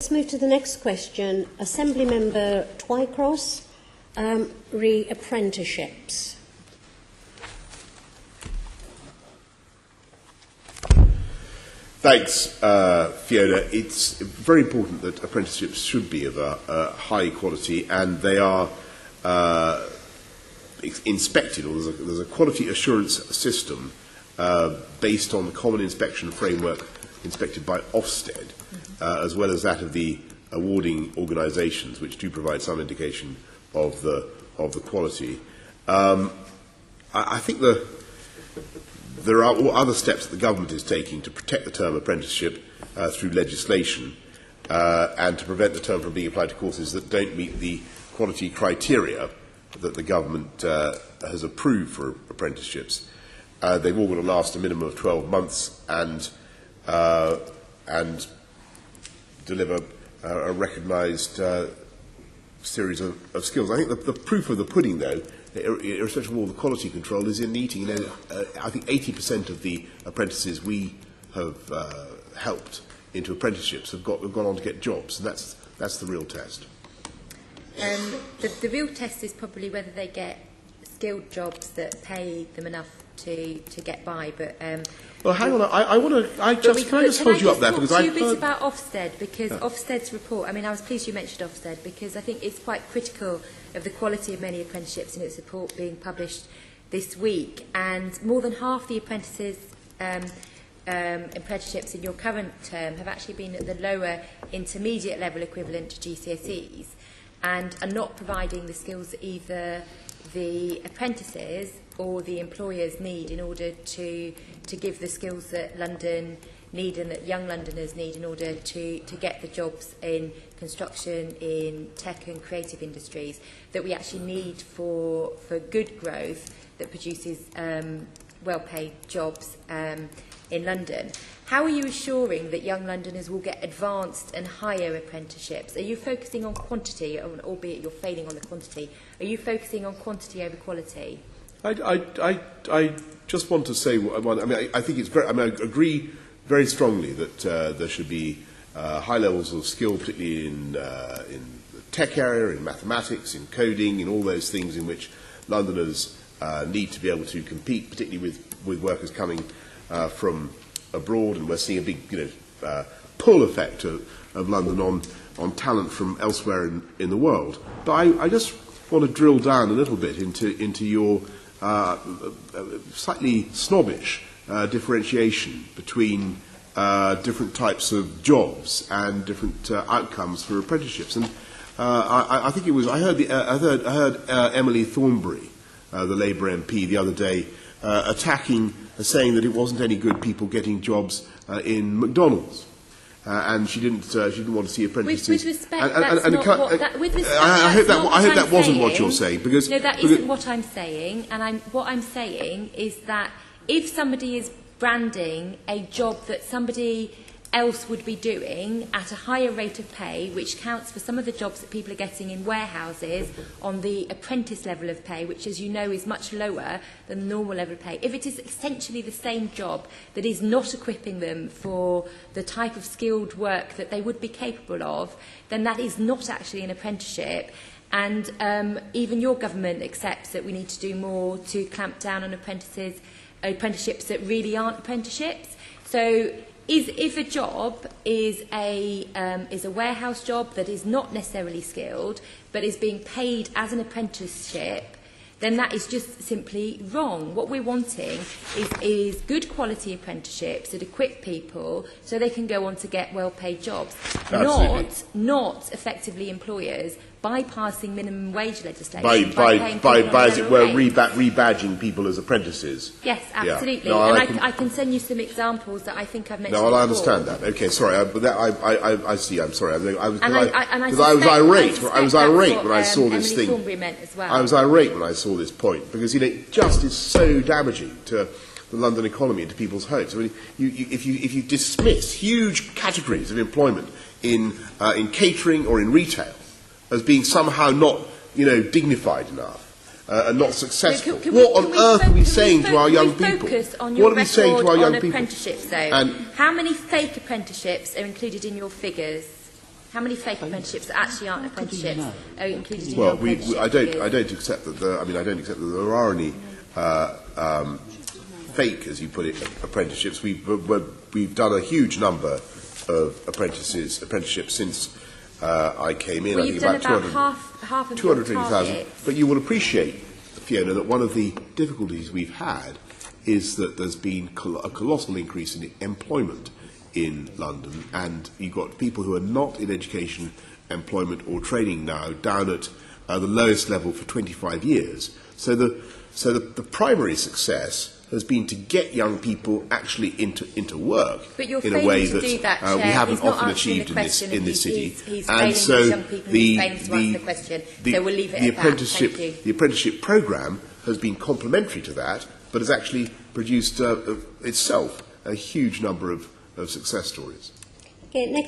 Let's move to the next question. Assembly Member Twycross, re apprenticeships. Thanks, Fiona. It's very important that apprenticeships should be of a high quality, and they are inspected, or there's a quality assurance system based on the Common Inspection Framework inspected by Ofsted, as well as that of the awarding organisations, which do provide some indication of the quality. I think there are other steps that the government is taking to protect the term apprenticeship through legislation and to prevent the term from being applied to courses that don't meet the quality criteria that the government has approved for apprenticeships. They've all got to last a minimum of 12 months and deliver a recognised series of skills. I think the proof of the pudding, though, irrespective of all the quality control, is in the eating. I think 80% of the apprentices we have helped into apprenticeships have gone on to get jobs, and that's the real test. The real test is probably whether they get skilled jobs that pay them enough to get by. But well, hang on. Can I just hold you up there, because I've heard about Ofsted, because Ofsted's report. I mean, I was pleased you mentioned Ofsted, because I think it's quite critical of the quality of many apprenticeships in its report being published this week. And more than half the apprenticeships in your current term have actually been at the lower intermediate level equivalent to GCSEs, and are not providing the skills that either the apprentices or the employers need in order to give the skills that London need and that young Londoners need in order to get the jobs in construction, in tech and creative industries that we actually need for good growth that produces well-paid jobs in London. How are you assuring that young Londoners will get advanced and higher apprenticeships? Are you focusing on quantity, albeit you're failing on the quantity? Are you focusing on quantity over quality? I just want to say, I think it's I agree very strongly that there should be high levels of skill, particularly in the tech area, in mathematics, in coding, in all those things in which Londoners need to be able to compete, particularly with workers coming from abroad, and we're seeing a big pull effect of London on talent from elsewhere in the world. But I just want to drill down a little bit into your slightly snobbish differentiation between different types of jobs and different outcomes for apprenticeships. And I think it was I heard Emily Thornberry, the Labour MP, the other day attacking, saying that it wasn't any good people getting jobs in McDonald's. And she didn't want to see apprentices. With respect, that's not what that, with respect, I hope that wasn't what you're saying. Because no, that isn't what I'm saying. And what I'm saying is that if somebody is branding a job that somebody else would be doing at a higher rate of pay, which counts for some of the jobs that people are getting in warehouses on the apprentice level of pay, which, as you know, is much lower than the normal level of pay. If it is essentially the same job that is not equipping them for the type of skilled work that they would be capable of, then that is not actually an apprenticeship. And even your government accepts that we need to do more to clamp down on apprenticeships that really aren't apprenticeships. So if a job is a warehouse job that is not necessarily skilled but is being paid as an apprenticeship, then that is just simply wrong. What we're wanting is good quality apprenticeships that equip people so they can go on to get well-paid jobs, not effectively employers bypassing minimum wage legislation by as it were, rebadging people as apprentices. Yes, absolutely. Yeah. No, and I can send you some examples that I think I've mentioned. No, I understand that. Okay, sorry, but I see. I'm sorry. I was irate when I saw this thing. I was irate when I saw this point because it just is so damaging to the London economy and to people's hopes. I mean, if you dismiss huge categories of employment in catering or in retail as being somehow not, dignified enough and not successful. What on earth are we saying to our young people? What are we saying to our young people? Apprenticeships, though. How many fake apprenticeships are included in your figures? How many fake apprenticeships that actually aren't apprenticeships are included in Well, your apprenticeship I review? don't accept that. I don't accept that there are any fake, as you put it, apprenticeships. We've done a huge number of apprenticeships since I came in. Well, I you've think done about half of your 220,000. target. But you will appreciate, Fiona, that one of the difficulties we've had is that there's been a colossal increase in employment in London, and you've got people who are not in education, employment or training now down at the lowest level for 25 years. So the primary success has been to get young people actually into work in a way that, we haven't often achieved in this city. And so the apprenticeship programme has been complementary to that, but has actually produced itself a huge number of success stories. Okay, next.